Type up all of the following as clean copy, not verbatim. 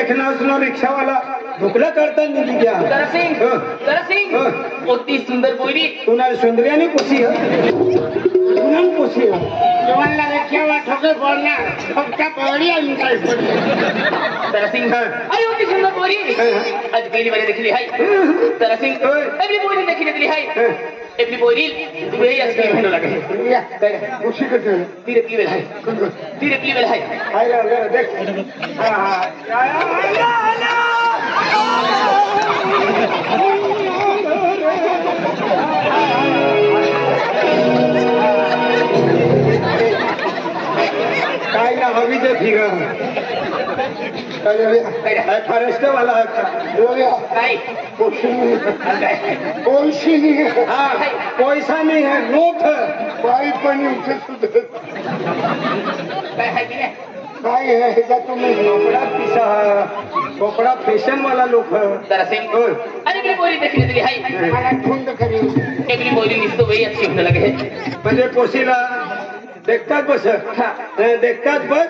देखना सुनो रिक्शा वाला ढुकला करता नहीं क्या जरा सिंह उतनी सुंदर बोली तुम्हारी सुंदरिया नहीं पूछी है तुमने पूछी है तुम्हाला रिक्शा वाला ठोके बोलना ठोकता बोली है निकाल जरा सिंह अरे उतनी सुंदर बोली आज पहली बार देखली है जरा सिंह अगली बोली देखली दिली है एवली बोली तू यही असली होने लगे या उसी के धीरे की वेल है आया देख हां काय ना हवी ते फिरा फॉरेस्ट वाला काय पैसे नहीं है हाँ पैसा नहीं है नोट है भाई पण उसे सुधर काय है की काय है का तुम्हें कपड़ा पिसा कपड़ा फैशन वाला लोग है जरा सिंह अरे एवली बोली देखली दिली है मला ठुंड करी एवली बोली निस्तो वही अच्छी होने लगे म्हणजे पोशीला देखतात बस देखतात बस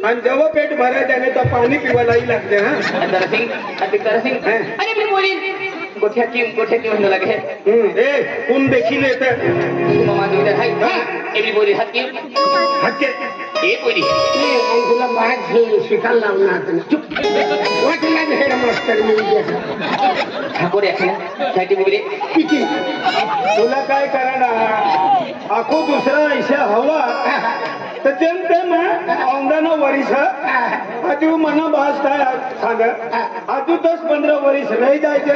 आणि जेव्हा पेट भरायचं आहे तर पाणी पिवायलाही लागते हा जरा सिंह अरे एवली बोली गोठ्या की होने लगे ए कोण देखील येत मामा इधर है एवली बोली हाथ की हक्के ये बोली तुला माझ शिकायला लावणार चुप वाटला हेड मास्टर मी ठाकोर आहे साठी बोली किती तुला काय करणार आखो दुसरा ऐशा हवा तर जेमतेम औंदाना वरीस अजू मना भास काय सांग अजू 10-15 वरीस रही जायचे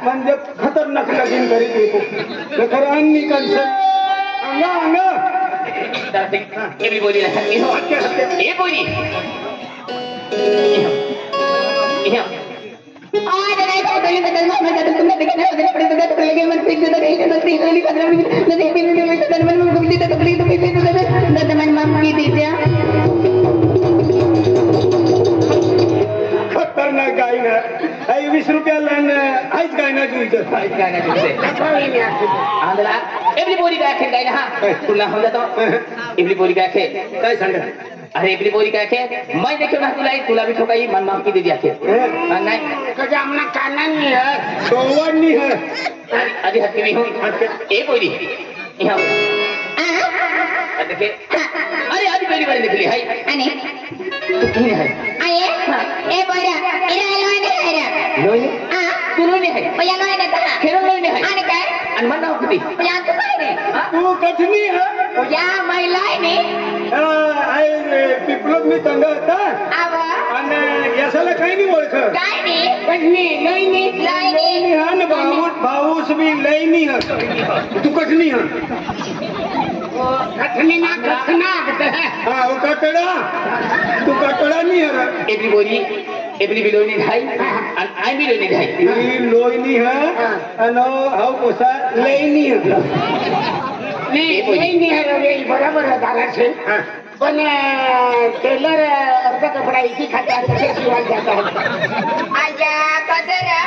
म्हणजे खतरनाक लगीन करीत येतो खरं अन्नी कन्सर्ट अंगा एवली बोली ना ये बोली आज नाही काय बोलले तर मला तुम्ही देखील नाही होते पण तर लगे मन फिक्स होतं काही तर फ्रीजली 15 मिनिट नसे मी तर मन मग किती तर फ्रीज पैसे तर मन माफ की दीजिए खतरनाक गाय ना 20 रुपयाला आईच गाय ना जुईचं आंधळा एवली बोली काय खेळ काय ना तुला हो जातो एवली बोली काय खेळ काय सांगा अरे एवली बोली काय खेळ मैं देखो ना तुला भी ठोकाई मन माफ की दे दिया खेळ नाही कजा आमना कानन नहीं है सोवड नहीं है आधी हत्ती भी हूँ ए बोली यहाँ देखे अरे आधी पहली बार देखली है आणि तू किन है आये ए बोरा इरा लोय ने है लोई तू लोई है ओ या लोय ने कहा खेरो लोई है आणि काय आणि मन नाव किती ओ या तू काय ने तू कठनी है ओ या महिलाय ने आई पिपलोद मी तंग होता आवा आणि यासाला काही नाही ओळख काय ने कठनी नहीं नहीं लायनी हा ना भाऊस भी लई नहीं है तू कठनी है कठनी ना कठना हाँ वो कटड़ा तू कटड़ा नहीं है एवली बोली एवली भी लोई नहीं and I भी लोई नहीं ये लोई नहीं है अनो हाउ पोसा लई नहीं है नहीं है रे बराबर है दादा से पण टेलर अर्धा कपड़ा इसी खाता है कैसे सिवाल जाता है आजा कजरा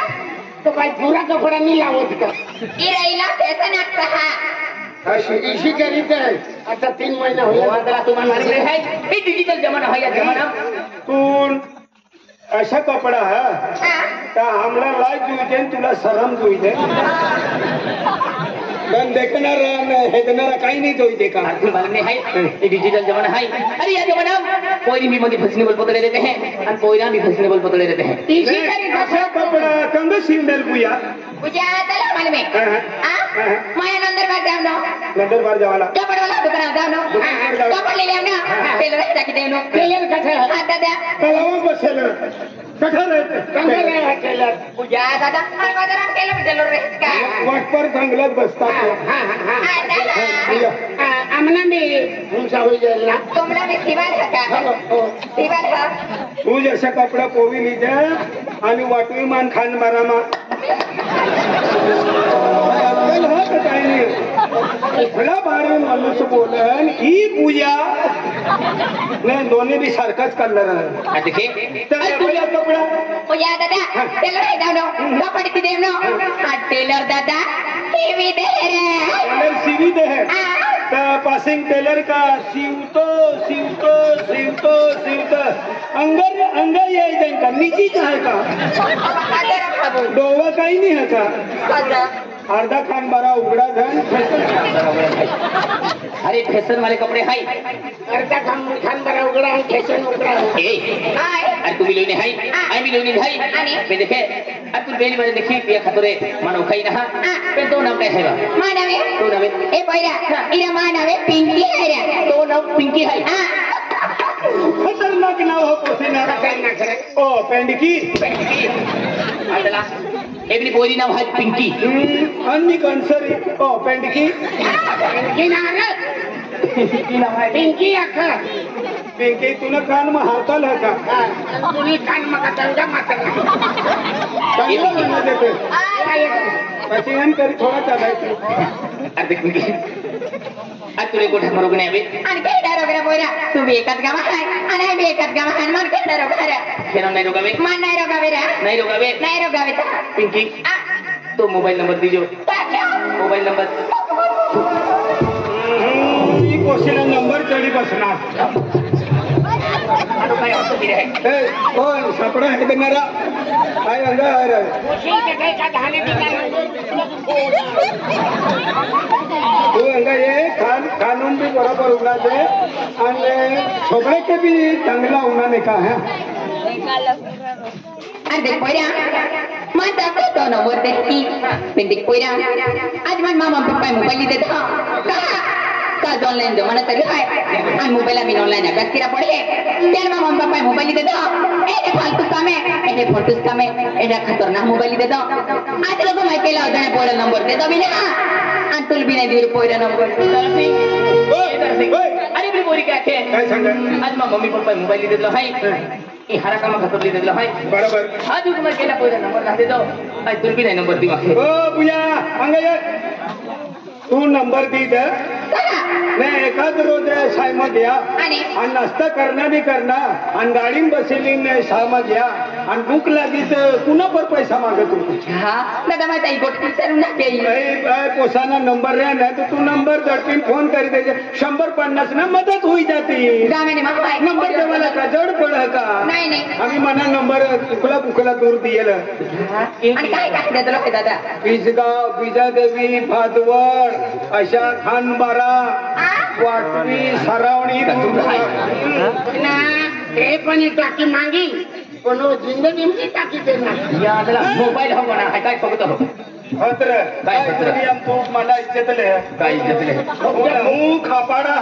तो भाई पूरा कपड़ा नहीं लावत का इराइला फैशन कहा इसी करीब है अच्छा 3 महीना हो गया वादला तुम्हारे मारे में है ये डिजिटल जमाना है या जमाना तू ऐसा कपड़ा है का हमला लाज जुईते तुला शरम जुईते पण देखणार हेदणार काही नाही जोईते का आजकल मालूम है ये डिजिटल जमाना है अरे ये जमाना कोई भी मधी फैशनेबल पतले रहते हैं और कोई ना भी फैशनेबल पतले रहते हैं इसी करीब ऐसा कपड़ा कंग सिंदल पुया पूजा तला मालूम है मैं अंदर बार जाऊं ना नंदर बार जावाला कपड़ वाला दुकान जाऊं ना कपड़ ले ले ना टेलर जाके दे ना टेलर कठे आता द्या तलाव बसेल कठा रहते कंगे है टेलर पूजा दादा हर बाजारात केलं टेलर रे का वाट पर जंगलात बसतात आमना मी तुमचा होई जाईल ना तुम्हाला मी सिवाल का सिवाल का तू जसा कपडा पोवी लिजा आणि वाटवी मान खान मारामा अक्कल हा का काय नाही इथला भारी माणूस बोलन ही पूजा नाही दोन्ही बी सारखाच कलर देखे कपडा पूजा दादा टेलर जाऊं ना कपड़ ती देव ना टेलर दादा टीवी दे रे कलर सीवी दे है तर पासिंग टेलर का शिवतो शिवतो शिवतो शिवतो अंग यायचं का निचीच आहे का डोवा काही नाही आहे का अर्धा खान बारा उघडा झाल अरे फैशन वाले कपडे हाय अर्धा खान बरा उघडा आणि फॅशन उघडा अरे तू मिलोनी हाय आई मिलोनी हाय मैं देखे अब तू पहली बार देखी ये खतरे मानो खाई ना पे तो नाम काय है बा मानावे तो नाम ए पहिला इरा मानावे पिंकी आहे रे तो नाम पिंकी हाय खतरनाक नाव हो पोसेना ओ पेंडकी आदला एवली बोली नाम हाय पिंकी अन्नी कन्सरी ओ पेंडकी पिंकी नाव आहे पिंकी अख्खा पिंकी तुला कान मग हाताल है का तुम्ही कान मग दंगा मात्र चांगलं म्हणणं देते पॅसिंग करी थोडा चालायचं अरे पिंकी आज तुला गोठा करू नाही बे आणि काय डरोगरा पोरा तू बी एकाच गावात आहे आणि मी एकाच गावात आहे मन काय डरोगरा खेळून नाही रोगावे मन नाही रोगावे रे नाही रोगावे नाही रोगावे तर पिंकी तो मोबाईल नंबर दीजो मोबाईल नंबर ही पोसेना नंबर चढी बसणार काय होतं की रे कोण सापडा आहे देणारा काय अंगार तू अंगा ये कानून भी बरोबर उगना दे आणि छोकरे के भी चांगला उगना नहीं का है आणि देख पोरा माझा तो नंबर दे की पिंडिक पोरा आज मन मामा पप्पा मोबाईल देत हा का ऑनलाइन जमाना तरी आहे आणि मोबाईल आम्ही ऑनलाइन अभ्यास केला पडे त्याला मामा पप्पा मोबाईल देत ए फालतू काम आहे ए फोटोज काम आहे ए खतरनाक मोबाईल देत आज लोक माहिती केला होता पोरा नंबर देतो मी ना आणि तुला बी नाही देऊ पोरा नंबर अरे मी बोरी काय काय सांगा आज मग मम्मी पप्पा मोबाईल देतलो हाय हरा कामा खतरली देतलो हाय बरोबर आज तुम्हाला केला पोरा नंबर घाल देतो आज तुला बी नाही नंबर दी मागे ओ बुया अंगा ये तू नंबर दी दे मैं एखाद रोज शाळेमध्ये या आणि आणि नाश्ता करना भी करना आणि गाडी बसली नाही शाळेमध्ये या आणि भूक लागली तर कुणा पर पैसा मागत होती हा दादा माझा आई गोट विचारू ना के पोसाना नंबर रे नाही तर तू नंबर झडपीन फोन करी द्यायचे 150 ना मदत होई जाते गावाने मग काय नंबर देवाला का जड पड का नाही नाही आम्ही म्हणा नंबर तुकला बुकला दूर दिल आणि काय काय देतो लोक दादा पिसगाव विजादेवी भादवड अशा खानबारा वाटवी सरावणी ना ते पण टाकी मागी पण जिंदगी मी टाकी देणार यादला मोबाईल हवा ना काय बघतो हो अत्र काय तरी आम तू मला इज्जतले काय इज्जतले हूँ खापाड़ा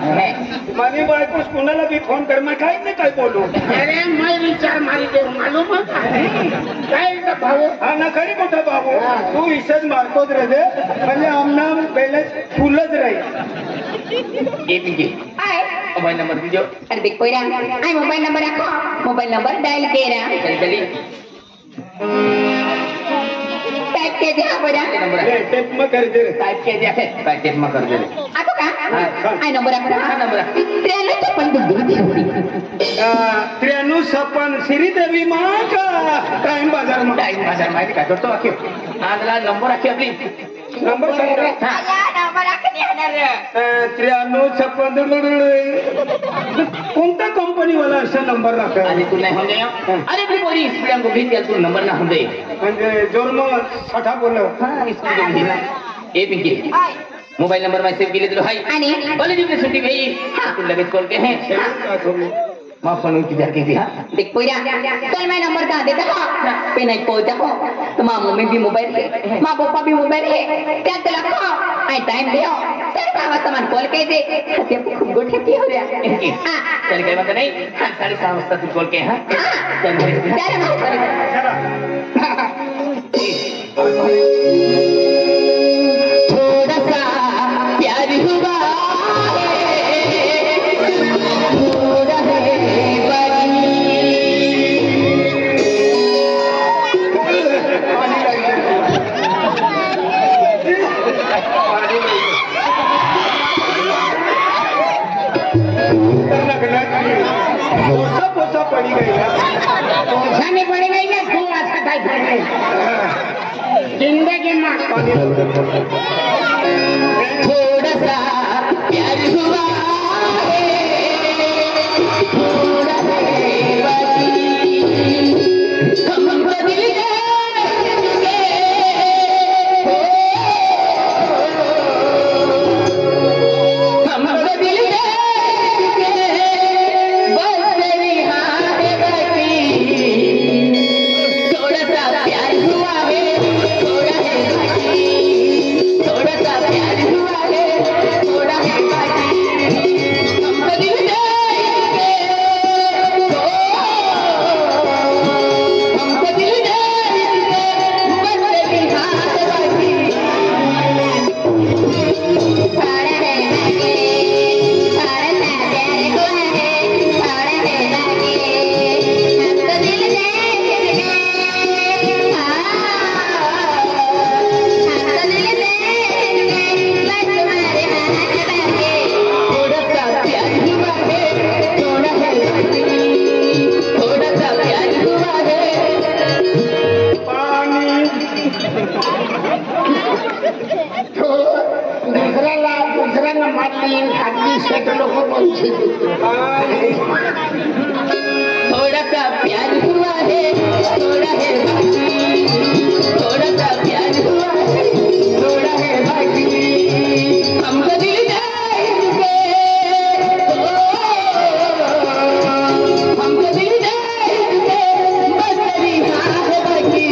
है मानी बायकोस कुणाला भी फोन कर मैं काय नाही काय बोलू अरे मैं विचार मारी दे मालूम काय भाऊ हा ना खरी मोठा बाबू तू इशद मारतोच रे दे म्हणजे आमना पहिले फुलच राहील ए पिंकी काय मोबाईल नंबर दीजो अरे देख पोरा आई मोबाईल नंबर रखो मोबाईल नंबर डायल केरा चली टाइप के दिया पोरा नंबर टेप मग कर दे रे टाइप के दिया है टाइप टेप में कर दे आको का आई नंबर रखो हा नंबर 9356 श्रीदेवी माँ का टाइम बाजार में टाइम बाजार माहिती काय करतो आखी आजला नंबर आखी आपली नंबर सांग रे. या नंबर आखनी होणार 9356 कोणता कंपनी वाला असा नंबर राखा आणि तू नाही होऊन अरे आपली पोरी स्पीड हमको भेज दिया तू नंबर ना होऊन दे म्हणजे जोर मग साठा बोल हां स्पीड भेज ए पिंकी हाय मोबाईल नंबर मैं सेव केले तो हाय आणि कॉलेज की छुट्टी गई तू लगेच कॉल के हैं माफ फोन की जाके दी हां देख पोरा चल मैं नंबर का देता हूं पे नहीं पहुंचा हो तो मां मम्मी भी मोबाइल है मां पापा भी मोबाइल है क्या चला को आई टाइम दियो सर बाबा सामान कॉल के दे हत्या खूब गोठे की हो रहा हां चल गए मत नहीं 6:30 वाजता तू कॉल के हां चल चल थोड़ा सा प्यार हुआ थोड़ा है पोसा पड़ी गई जाने पड़ेगा या थोड़ा सा टाइप जिंदगी में थोड़ा सा खाली सेट लोक बोलते थोड़ा सा प्यार हुआ है थोड़ा है बाकी थोड़ा सा प्यार हुआ है थोड़ा है बाकी हमको दिल जाएंगे हमको दिल जाएंगे बस अभी हाँ है बाकी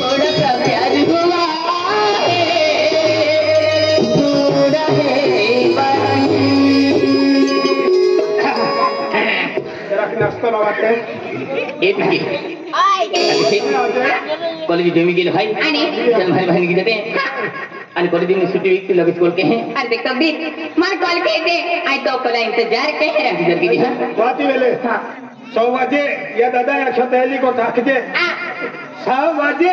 थोड़ा सा प्यार हुआ है थोड़ा है बाकी हमको दिल जाएंगे नसतं बाबा ते एक मिनिट कॉलेज जेमी गेलो भाई आणि चल भाई बहन की देते आणि कॉलेज में छुट्टी हुई लगे स्कूल के हैं अरे कबीर मार कॉल के दे आई तो कोला इंतजार के है इधर की हां वाती वेले 6 वाजे या दादा 143 को ताकते 6 वाजे